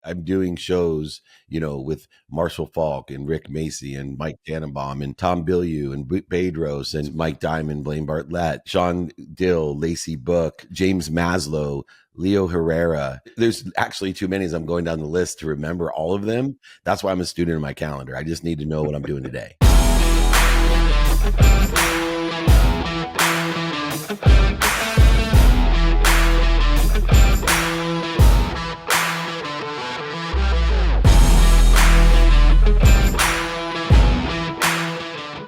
I'm doing shows, with Marshall Falk and Rick Macy and Mike Tannenbaum and Tom Bilyeu and Bedros and Mike Diamond, Blaine Bartlett, Sean Dill, Lacey Book, James Maslow, Leo Herrera. There's actually too many as I'm going down the list to remember all of them. That's why I'm a student in my calendar. I just need to know what I'm doing today.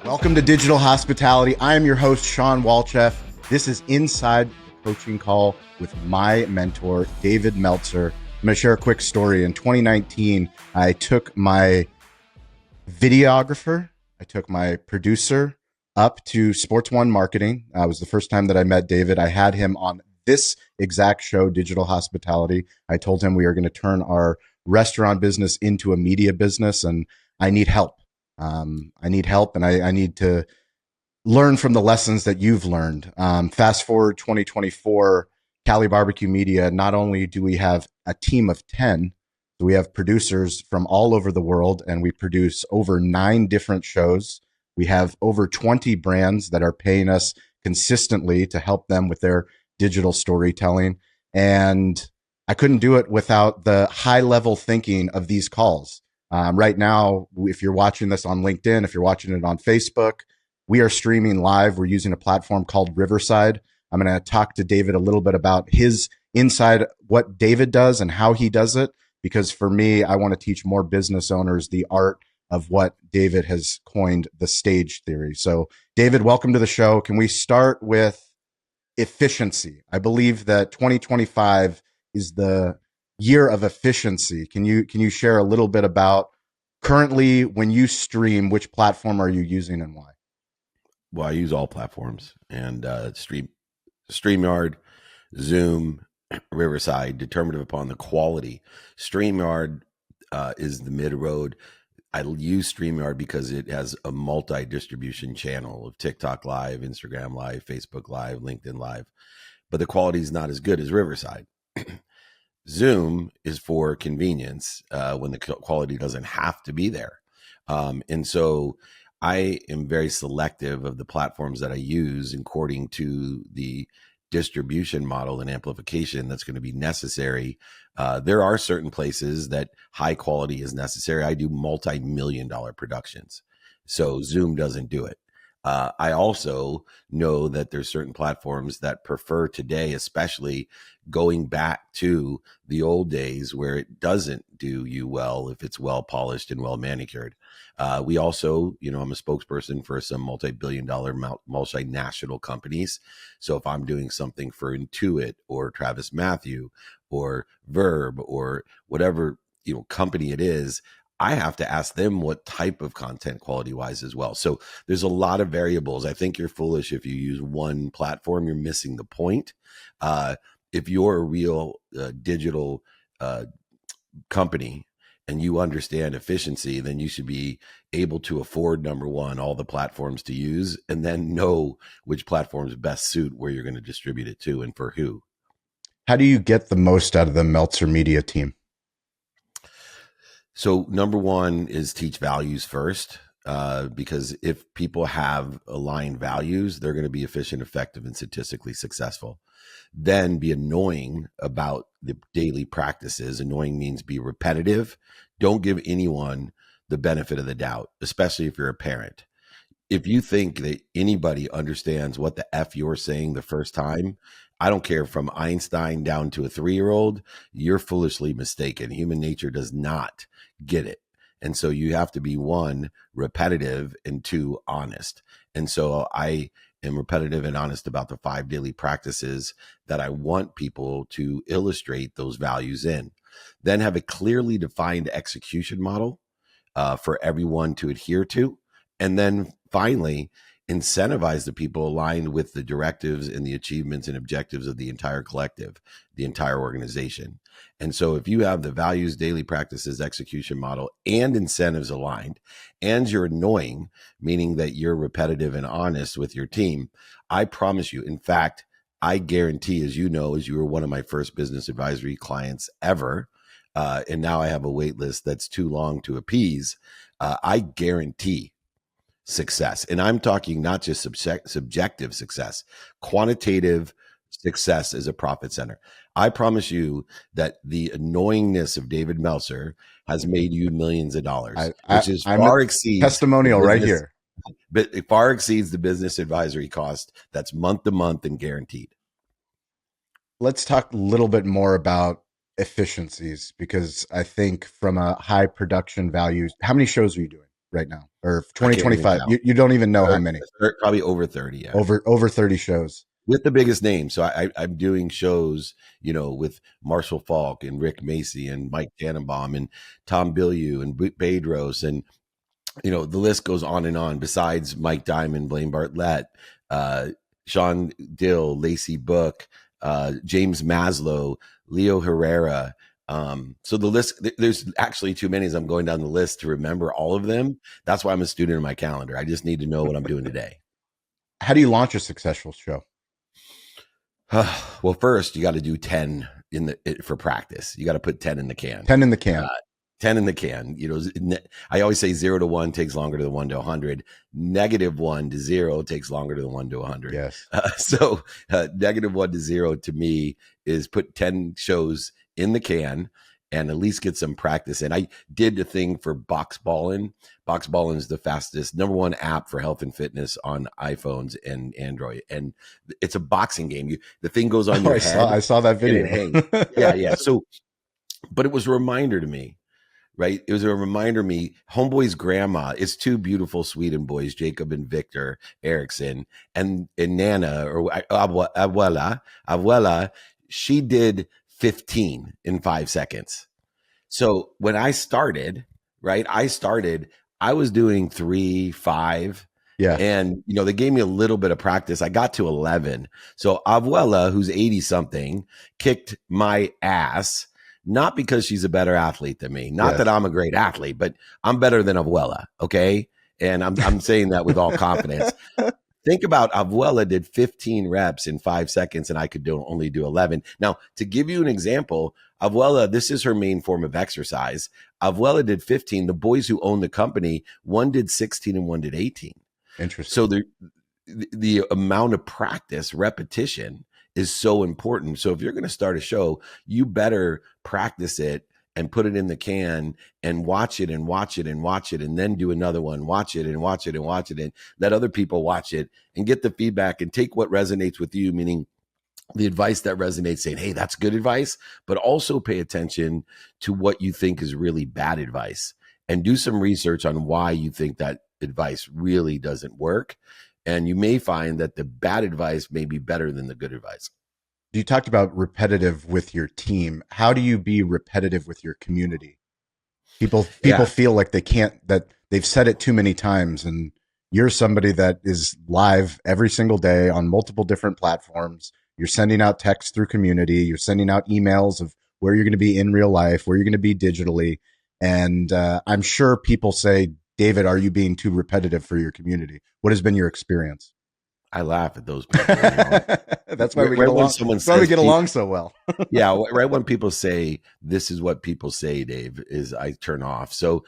Welcome to Digital Hospitality. I am your host, Shawn Walchef. This is Inside Coaching Call with my mentor, David Meltzer. I'm going to share a quick story. In 2019, I took my videographer, I took my producer up to Sports One Marketing. It was the first time that I met David. I had him on this exact show, Digital Hospitality. I told him we are going to turn our restaurant business into a media business, and I need help. I need help, and I need to learn from the lessons that you've learned. Fast forward 2024, Cali BBQ Media, not only do we have a team of 10, so we have producers from all over the world, and we produce over 9 different shows. We have over 20 brands that are paying us consistently to help them with their digital storytelling. And I couldn't do it without the high-level thinking of these calls. Right now, if you're watching this on LinkedIn, if you're watching it on Facebook, we are streaming live. We're using a platform called Riverside. I'm going to talk to David a little bit about his inside, what David does and how he does it. Because for me, I want to teach more business owners the art of what David has coined the stage theory. So David, welcome to the show. Can we start with efficiency? I believe that 2025 is the year of efficiency. Can you share a little bit about currently when you stream, which platform are you using and why? Well, I use all platforms and StreamYard, Zoom, Riverside, determinative upon the quality. StreamYard is the mid-road. I use StreamYard because it has a multi-distribution channel of TikTok Live, Instagram Live, Facebook Live, LinkedIn Live, but the quality is not as good as Riverside. Zoom is for convenience when the quality doesn't have to be there. And so I am very selective of the platforms that I use according to the distribution model and amplification that's going to be necessary. There are certain places that high quality is necessary. I do multi-million-dollar productions, so Zoom doesn't do it. I also know that there's certain platforms that prefer today, especially going back to the old days where it doesn't do you well if it's well polished and well manicured. We also, I'm a spokesperson for some multi-billion-dollar multinational companies. So if I'm doing something for Intuit or Travis Mathew or Verb or whatever, company it is, I have to ask them what type of content quality wise as well. So there's a lot of variables. I think you're foolish if you use one platform, you're missing the point. If you're a real digital company and you understand efficiency, then you should be able to afford, number one, all the platforms to use, and then know which platforms best suit where you're going to distribute it to and for who. How do you get the most out of the Meltzer Media team? So number one is teach values first, because if people have aligned values, they're going to be efficient, effective, and statistically successful. Then be annoying about the daily practices. Annoying means be repetitive. Don't give anyone the benefit of the doubt, especially if you're a parent. If you think that anybody understands what the F you're saying the first time, I don't care, from Einstein down to a 3-year-old, you're foolishly mistaken. Human nature does not get it. And so you have to be, 1, repetitive, and 2, honest. And so I am repetitive and honest about the 5 daily practices that I want people to illustrate those values in. Then have a clearly defined execution model for everyone to adhere to. And then finally, incentivize the people aligned with the directives and the achievements and objectives of the entire collective, the entire organization. And so if you have the values, daily practices, execution model, and incentives aligned, and you're annoying, meaning that you're repetitive and honest with your team, I promise you, in fact, I guarantee, as you know, as you were one of my first business advisory clients ever, and now I have a wait list that's too long to appease, I guarantee success. And I'm talking not just subjective success, quantitative success as a profit center. I promise you that the annoyingness of David Meltzer has made you millions of dollars, which is I'm a far exceeds testimonial the right business, here. but it far exceeds the business advisory cost that's month to month and guaranteed. Let's talk a little bit more about efficiencies, because I think from a high production values, how many shows are you doing right now? Or I can't even 2025? count. You don't even know how many. Probably over 30. Yeah. Over 30 shows. With the biggest names. So I'm doing shows, with Marshall Falk and Rick Macy and Mike Tannenbaum and Tom Bilyeu and Bedros, and the list goes on and on. Besides Mike Diamond, Blaine Bartlett, Sean Dill, Lacey Book, James Maslow, Leo Herrera. So the list, there's actually too many as I'm going down the list to remember all of them. That's why I'm a student in my calendar. I just need to know what I'm doing today. How do you launch a successful show? Well, first you got to do 10 for practice. You got to put 10 in the can. 10 in the can. 10 in the can. I always say 0 to 1 takes longer than 1 to 100. -1 to 0 takes longer than 1 to 100. Yes. So -1 to 0 to me is put 10 shows in the can and at least get some practice. And I did the thing for Box Ballin'. Box Ballin' is the fastest #1 app for health and fitness on iPhones and Android. And it's a boxing game. The thing goes on your head. I saw that video. Yeah. So, but it was a reminder to me, right? It was a reminder to me, Homeboy's grandma is 2 beautiful Sweden boys, Jacob and Victor Eriksson, and Nana, or Abuela, she did 15 in 5 seconds. So when I started, right, I was doing 3, 5. Yeah. And, they gave me a little bit of practice. I got to 11. So Abuela, who's 80 something, kicked my ass, not because she's a better athlete than me, not that I'm a great athlete, but I'm better than Abuela. Okay. And I'm saying that with all confidence. Think about Abuela did 15 reps in 5 seconds and I could only do 11. Now, to give you an example, Abuela, this is her main form of exercise. Abuela did 15. The boys who own the company, one did 16 and one did 18. Interesting. So the amount of practice, repetition is so important. So if you're going to start a show, you better practice it and put it in the can and watch it and watch it and watch it and then do another one, watch it and watch it and watch it and let other people watch it and get the feedback and take what resonates with you, meaning the advice that resonates, saying, hey, that's good advice, but also pay attention to what you think is really bad advice and do some research on why you think that advice really doesn't work. And you may find that the bad advice may be better than the good advice. You talked about repetitive with your team. How do you be repetitive with your community? People feel like that they've said it too many times, and you're somebody that is live every single day on multiple different platforms. You're sending out texts through community. You're sending out emails of where you're going to be in real life, where you're going to be digitally. And I'm sure people say, David, are you being too repetitive for your community? What has been your experience? I laugh at those people. That's why we get along. That's why we get along so well. Yeah, right. When people say this is what people say, Dave, is I turn off. So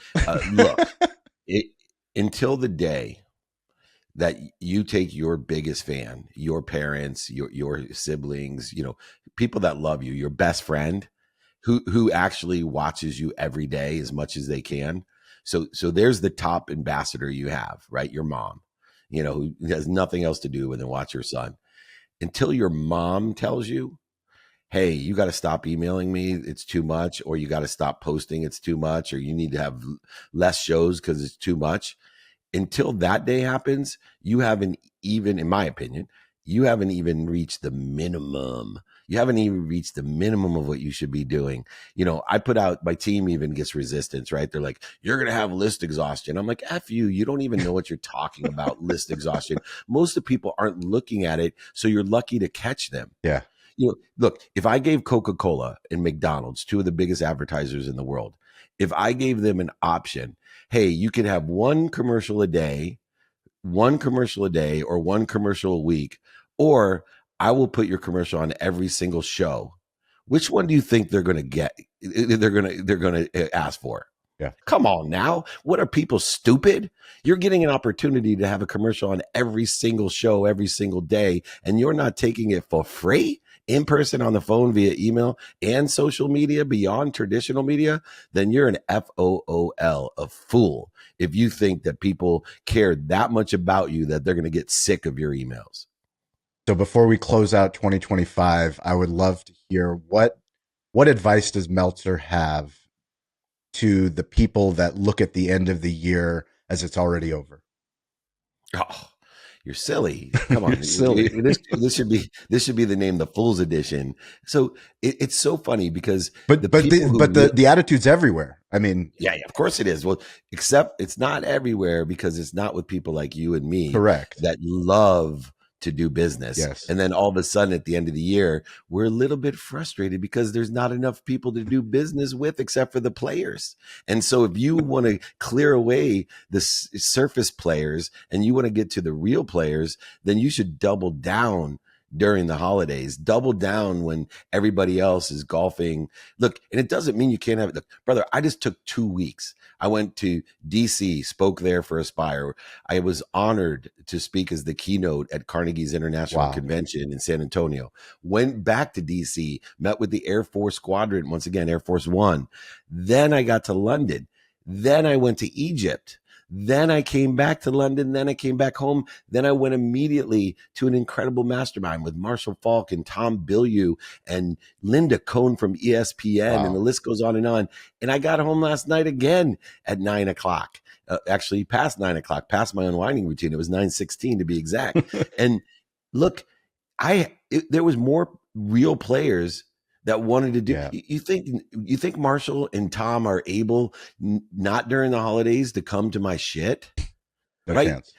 look, until the day that you take your biggest fan, your parents, your siblings, people that love you, your best friend, who actually watches you every day as much as they can. So there's the top ambassador you have, right? Your mom. Who has nothing else to do with than watch your son. Until your mom tells you, hey, you got to stop emailing me, it's too much, or you got to stop posting, it's too much, or you need to have less shows because it's too much. Until that day happens, you haven't even, in my opinion, you haven't even reached the minimum. You haven't even reached the minimum of what you should be doing. I put out, my team even gets resistance, right? They're like, you're going to have list exhaustion. I'm like, F you. You don't even know what you're talking about, list exhaustion. Most of the people aren't looking at it. So you're lucky to catch them. Yeah. Look, if I gave Coca-Cola and McDonald's, 2 of the biggest advertisers in the world, if I gave them an option, hey, you can have one commercial a day or one commercial a week, or I will put your commercial on every single show. Which one do you think they're going to get? They're going to ask for. Yeah. Come on now. What are people stupid? You're getting an opportunity to have a commercial on every single show, every single day, and you're not taking it for free in person, on the phone, via email, and social media beyond traditional media. Then you're an FOOL, a fool, if you think that people care that much about you that they're going to get sick of your emails. So before we close out 2025, I would love to hear what advice does Meltzer have to the people that look at the end of the year as it's already over? Oh, you're silly. Come on. You're silly. This should be the name, the Fools Edition. So it's so funny because But the attitude's everywhere. I mean, yeah, of course it is. Well, except it's not everywhere, because it's not with people like you and me, correct, that love to do business. Yes. And then all of a sudden at the end of the year, we're a little bit frustrated because there's not enough people to do business with except for the players. And so if you want to clear away the surface players and you want to get to the real players, then you should double down during the holidays. Double down when everybody else is golfing. Look, and it doesn't mean you can't have it. Look, brother, I just took 2 weeks. I went to DC, spoke there for Aspire. I was honored to speak as the keynote at Carnegie's International Convention in San Antonio. Went back to DC, met with the Air Force Squadron, once again, Air Force One. Then I got to London. Then I went to Egypt. Then I came back to London. Then I came back home. Then I went immediately to an incredible mastermind with Marshall Falk and Tom Bilyeu and Linda Cohn from ESPN. And the list goes on. And I got home last night again at 9 o'clock, actually past 9 o'clock, past my unwinding routine. It was 9:16 to be exact. And look, there was more real players that wanted to do. Yeah. You think Marshall and Tom are able, not during the holidays, to come to my shit? No right? Chance.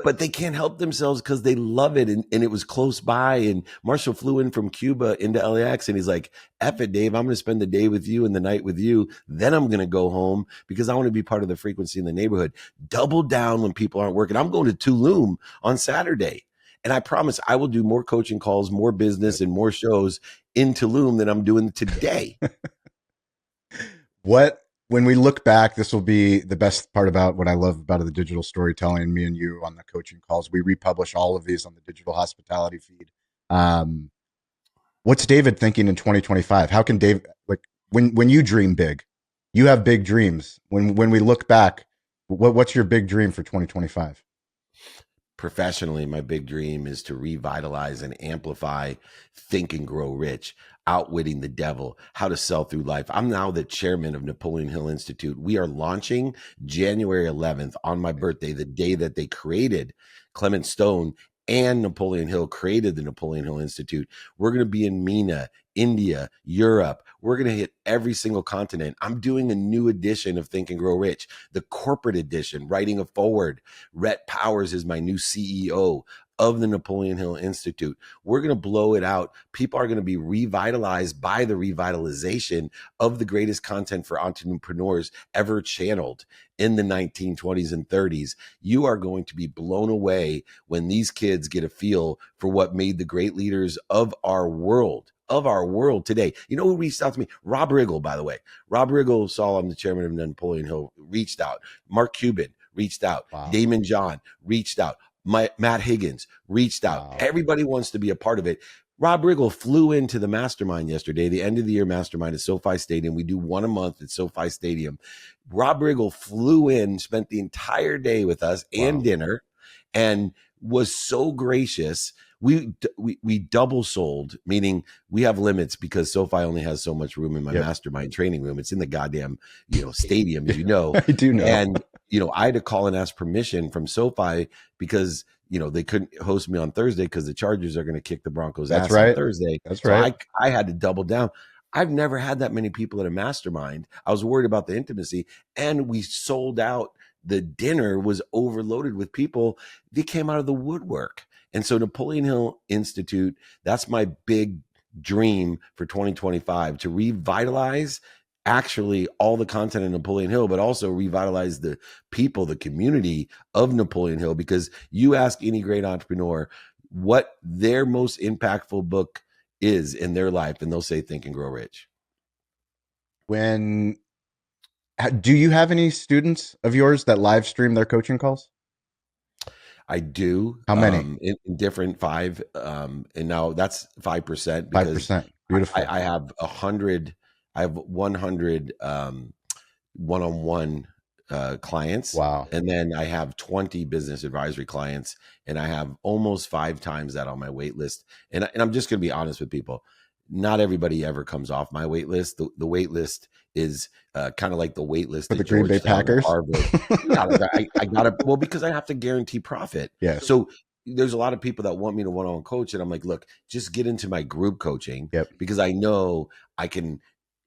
But they can't help themselves because they love it. And it was close by. And Marshall flew in from Cuba into LAX and he's like, F it, Dave, I'm going to spend the day with you and the night with you. Then I'm going to go home because I want to be part of the frequency in the neighborhood. Double down when people aren't working. I'm going to Tulum on Saturday. And I promise I will do more coaching calls, more business, and more shows in Tulum than I'm doing today. When we look back, this will be the best part about what I love about the digital storytelling, me and you on the coaching calls. We republish all of these on the digital hospitality feed. What's David thinking in 2025? How can David, like, when you dream big, you have big dreams. When we look back, what's your big dream for 2025? Professionally, my big dream is to revitalize and amplify Think and Grow Rich, Outwitting the Devil, How to Sell Through Life. I'm now the chairman of Napoleon Hill Institute. We are launching January 11th on my birthday, the day that they created Clement Stone and Napoleon Hill created the Napoleon Hill Institute. We're going to be in MENA, India, Europe. We're going to hit every single continent. I'm doing a new edition of Think and Grow Rich, the corporate edition, writing a forward. Rhett Powers is my new CEO of the Napoleon Hill Institute. We're going to blow it out. People are going to be revitalized by the revitalization of the greatest content for entrepreneurs ever channeled in the 1920s and 30s. You are going to be blown away when these kids get a feel for what made the great leaders of our world today. You know who reached out to me? Rob Riggle, by the way. Rob Riggle saw I'm the chairman of Napoleon Hill, reached out. Mark Cuban reached out. Wow. Damon John reached out. Matt Higgins reached out. Wow. Everybody wants to be a part of it. Rob Riggle flew into the mastermind yesterday, the end of the year mastermind at SoFi Stadium. We do one a month at SoFi Stadium. Rob Riggle flew in, spent the entire day with us and dinner, and was so gracious. We double sold, meaning we have limits because SoFi only has so much room in my mastermind training room. It's in the goddamn, stadium, as you know. I do know. And, I had to call and ask permission from SoFi because, they couldn't host me on Thursday because the Chargers are going to kick the Broncos ass on Thursday. That's right. So I had to double down. I've never had that many people at a mastermind. I was worried about the intimacy, and we sold out. The dinner was overloaded with people. They came out of the woodwork. And so Napoleon Hill Institute, that's my big dream for 2025, to revitalize actually all the content in Napoleon Hill, but also revitalize the people, the community of Napoleon Hill. Because you ask any great entrepreneur what their most impactful book is in their life, and they'll say Think and Grow Rich. Do you have any students of yours that live stream their coaching calls? I do. How many? In different 5, and now that's 5% because 5%. Beautiful. I have 100. I have 100 one-on-one clients. Wow. And then I have 20 business advisory clients, and I have almost 5 times that on my wait list. And I'm just going to be honest with people. Not everybody ever comes off my wait list. The wait list is kind of like the wait list for the Green Bay Packers. I got it. Well, because I have to guarantee profit. Yeah. So there's a lot of people that want me to one-on-one coach, and I'm like, look, just get into my group coaching because I know I can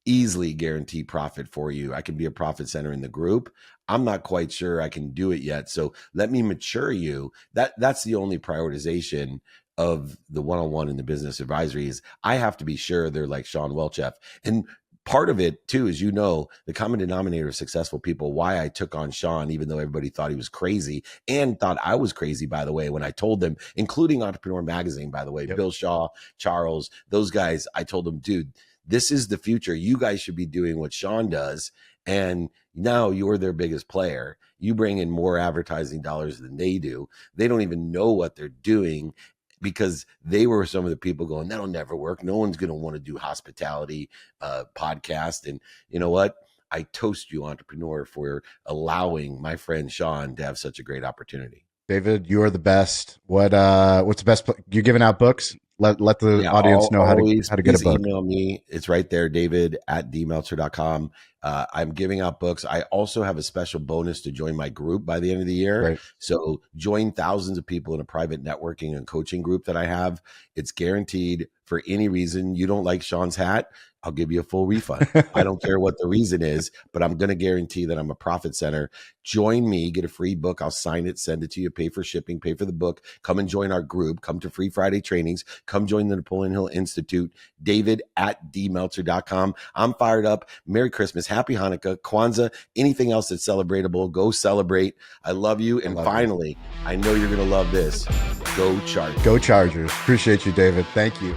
easily guarantee profit for you. I can be a profit center in the group. I'm not quite sure I can do it yet. So let me mature you. That's the only prioritization of the one-on-one and the business advisory is I have to be sure they're like Shawn Walchef. And part of it too is, the common denominator of successful people, why I took on Shawn, even though everybody thought he was crazy and thought I was crazy, by the way, when I told them, including Entrepreneur Magazine, by the way, Bill Shaw, Charles, those guys, I told them, dude, this is the future. You guys should be doing what Shawn does. And now you're their biggest player. You bring in more advertising dollars than they do. They don't even know what they're doing because they were some of the people going, that'll never work. No one's going to want to do hospitality podcast. And you know what? I toast you, entrepreneur, for allowing my friend Shawn to have such a great opportunity. David, you are the best. What's the best? You're giving out books. Let the audience know how to get a book. Email me. It's right there, david@dmeltzer.com. I'm giving out books. I also have a special bonus to join my group by the end of the year. Right. So join thousands of people in a private networking and coaching group that I have. It's guaranteed. For any reason you don't like Shawn's hat, I'll give you a full refund. I don't care what the reason is, but I'm going to guarantee that I'm a profit center. Join me, get a free book. I'll sign it, send it to you, pay for shipping, pay for the book. Come and join our group. Come to Free Friday trainings. Come join the Napoleon Hill Institute. David@dmeltzer.com. I'm fired up. Merry Christmas. Happy Hanukkah, Kwanzaa, anything else that's celebratable. Go celebrate. I love you. And finally, I know you're going to love this. Go Chargers. Go Chargers. Appreciate you, David. Thank you.